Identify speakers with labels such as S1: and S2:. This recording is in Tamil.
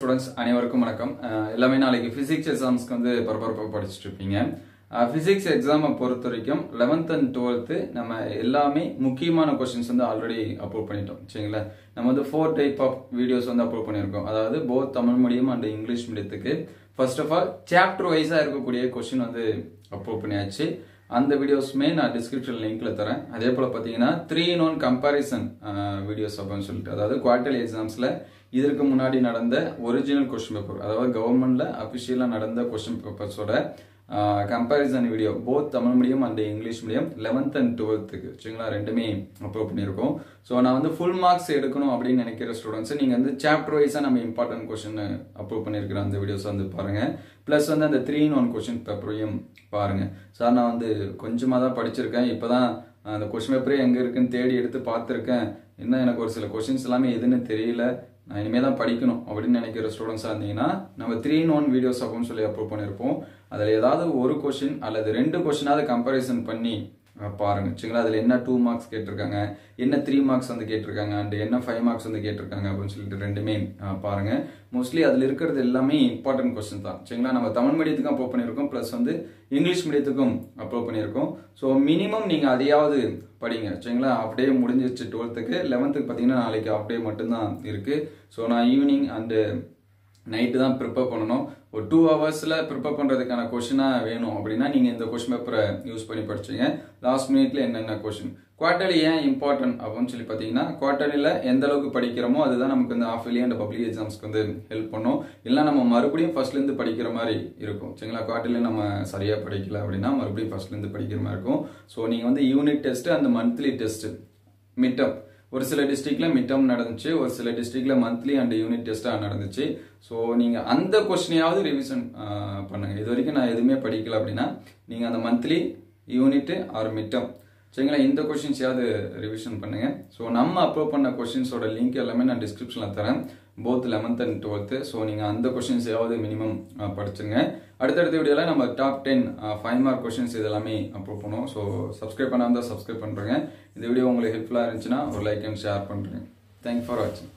S1: ஸ்டூடெண்ட்ஸ் அனைவருக்கும் வணக்கம். எல்லாமே நாளைக்கு பிசிக்ஸ் எக்ஸாம்ஸ்க்கு வந்து பரபரப்பாக படிச்சுட்டு இருப்பீங்க. பிசிக்ஸ் எக்ஸாமை பொறுத்த வரைக்கும் 11th and 12th நம்ம எல்லாமே முக்கியமான கொஸ்டின்ஸ் வந்து ஆல்ரெடி அப்லோட் பண்ணிட்டோம். சரிங்களா, நம்ம வந்து 4 டைப் ஆஃப் வீடியோஸ் வந்து அப்லோட் பண்ணியிருக்கோம். அதாவது both Tamil medium and English மீடியத்துக்கு ஃபர்ஸ்ட் ஆஃப் ஆல் சாப்டர் வைஸாக இருக்கக்கூடிய கொஸ்டின் வந்து அப்லோட் பண்ணியாச்சு. அந்த வீடியோஸுமே நான் டிஸ்கிரிப்ஷன் லிங்க்ல தரேன். அதே போல பார்த்தீங்கன்னா 3-in-1 கம்பாரிசன் வீடியோஸ் அப்படின்னு சொல்லிட்டு, அதாவது குவார்டர்லி எக்ஸாம்ஸ்ல இதற்கு முன்னாடி நடந்த ஒரிஜினல் கொஸ்டின் பேப்பர், அதாவது கவர்மெண்ட்ல அபிஷியலா நடந்த கொஸ்டின் பேப்பர்ஸோட comparison video both Tamil medium and English medium 11th and 12th சரிங்களா, ரெண்டுமே அப்லோட் பண்ணியிருக்கோம். ஸோ நான் வந்து ஃபுல் மார்க்ஸ் எடுக்கணும் அப்படின்னு நினைக்கிற ஸ்டூடெண்ட்ஸ் நீங்க வந்து சாப்டர் வைஸா நம்ம இம்பார்ட்டன்ட் கொஸ்டின் அப்லோட் பண்ணியிருக்கிற அந்த வீடியோஸ் வந்து பாருங்க. பிளஸ் வந்து அந்த 3-in-1 கொஸ்டின் பேப்பரையும் பாருங்க. சார் நான் வந்து கொஞ்சமாக தான் படிச்சிருக்கேன், இப்போதான் அந்த கொஸ்டின் பேப்பரே எங்க இருக்குன்னு தேடி எடுத்து பார்த்துருக்கேன், இன்னும் எனக்கு ஒரு சில கொஸ்டின்ஸ் எல்லாமே எதுன்னு தெரியல, நான் இனிமே தான் படிக்கணும் அப்படின்னு நினைக்கிற ஸ்டூடெண்ட்ஸாக இருந்தீங்கன்னா நம்ம 3-in-1 வீடியோஸ் அப்படின்னு சொல்லி அப்லோட் பண்ணியிருப்போம். அதில் ஏதாவது ஒரு கொஸ்டின் அல்லது 2 கொஸ்டினாவது கம்பேரிசன் பண்ணி பாருங்க. சரிங்களா, அதில் என்ன 2 மார்க்ஸ் கேட்டிருக்காங்க, என்ன 3 மார்க்ஸ் வந்து கேட்டிருக்காங்க, அண்ட் என்ன 5 மார்க்ஸ் வந்து கேட்டிருக்காங்க அப்படின்னு சொல்லிட்டு ரெண்டுமே பாருங்க. மோஸ்ட்லி அதில் இருக்கிறது எல்லாமே இம்பார்ட்டன்ட் கொஸ்டின் தான். சரிங்களா, நம்ம தமிழ் மீடியத்துக்கும் அப்லோட் பண்ணியிருக்கோம், ப்ளஸ் வந்து இங்கிலீஷ் மீடியத்துக்கும் அப்லோட் பண்ணியிருக்கோம். ஸோ மினிமம் நீங்கள் அதையாவது படிங்க. சரிங்களா, அப்படியே முடிஞ்சிருச்சு 12th. 11th பார்த்தீங்கன்னா நாளைக்கு அப்படியே மட்டும்தான் இருக்கு. ஸோ நான் ஈவினிங் அண்டு நைட்டு தான் ப்ரிப்பேர் பண்ணணும். ஒரு 2 ஹவர்ஸில் ப்ரிப்பேர் பண்ணுறதுக்கான கொஷினாக வேணும் அப்படின்னா நீங்கள் இந்த கொஷின் பேப்பரை யூஸ் பண்ணி படிச்சிங்க. லாஸ்ட் மினிட்ல என்னென்ன கொஷின் குவார்டர்லி ஏன் இம்பார்ட்டன்ட் அப்படின்னு சொல்லி பார்த்தீங்கன்னா, குவார்டர்லியில் எந்த அளவுக்கு படிக்கிறோமோ அதுதான் நமக்கு வந்து ஆஃப் இயர்லி அண்ட் பப்ளிக் எக்ஸாம்ஸ்க்கு வந்து ஹெல்ப் பண்ணும். இல்லை நம்ம மறுபடியும் ஃபர்ஸ்ட்லேருந்து படிக்கிற மாதிரி இருக்கும். சரிங்களா, குவார்டர்லி நம்ம சரியாக படிக்கல அப்படின்னா மறுபடியும் ஃபர்ஸ்ட்லேருந்து படிக்கிற மாதிரி இருக்கும். ஸோ நீங்கள் வந்து யூனிட் டெஸ்ட் அந்த மந்த்லி டெஸ்ட் மிட்டம், ஒரு சில டிஸ்ட்ரிக்ட்ல மிட்டம் நடந்துச்சு, ஒரு சில டிஸ்ட்ரிக்ட்ல மந்த்லி அண்ட் யூனிட் டெஸ்டா நடந்துச்சு. ஸோ நீங்க அந்த கொஸ்டினையாவது ரிவிஷன் பண்ணுங்க. இது வரைக்கும் நான் எதுவுமே படிக்கல அப்படின்னா நீங்க அந்த மந்த்லி யூனிட் ஆர் மிட்டம் சரிங்களா, இந்த கொஸ்டின்ஸையாவது ரிவிஷன் பண்ணுங்க. ஸோ நம்ம அப்லோட் பண்ண கொஸ்டின்ஸோட லிங்க் எல்லாமே நான் டிஸ்கிரிப்ஷன்ல தரேன், both 11th and 12th. So நீங்க அந்த கொஸ்டின்ஸையாவது மினிமம் படிச்சுங்க. அடுத்தடுத்த வீடியோல நம்ம டாப் 10 5 மார்க் கொஸ்டின்ஸ் இதெல்லாமே அப்லோட் பண்ணுவோம். ஸோ சப்ஸ்கிரைப் பண்ணாம தான் சப்ஸ்கிரைப் பண்றேங்க. இந்த வீடியோ உங்களுக்கு ஹெல்ப்ஃபுல்லா இருந்துச்சுன்னா ஒரு லைக் அண்ட் ஷேர் பண்றேன். தேங்க்ஸ் ஃபார் வாட்சிங்.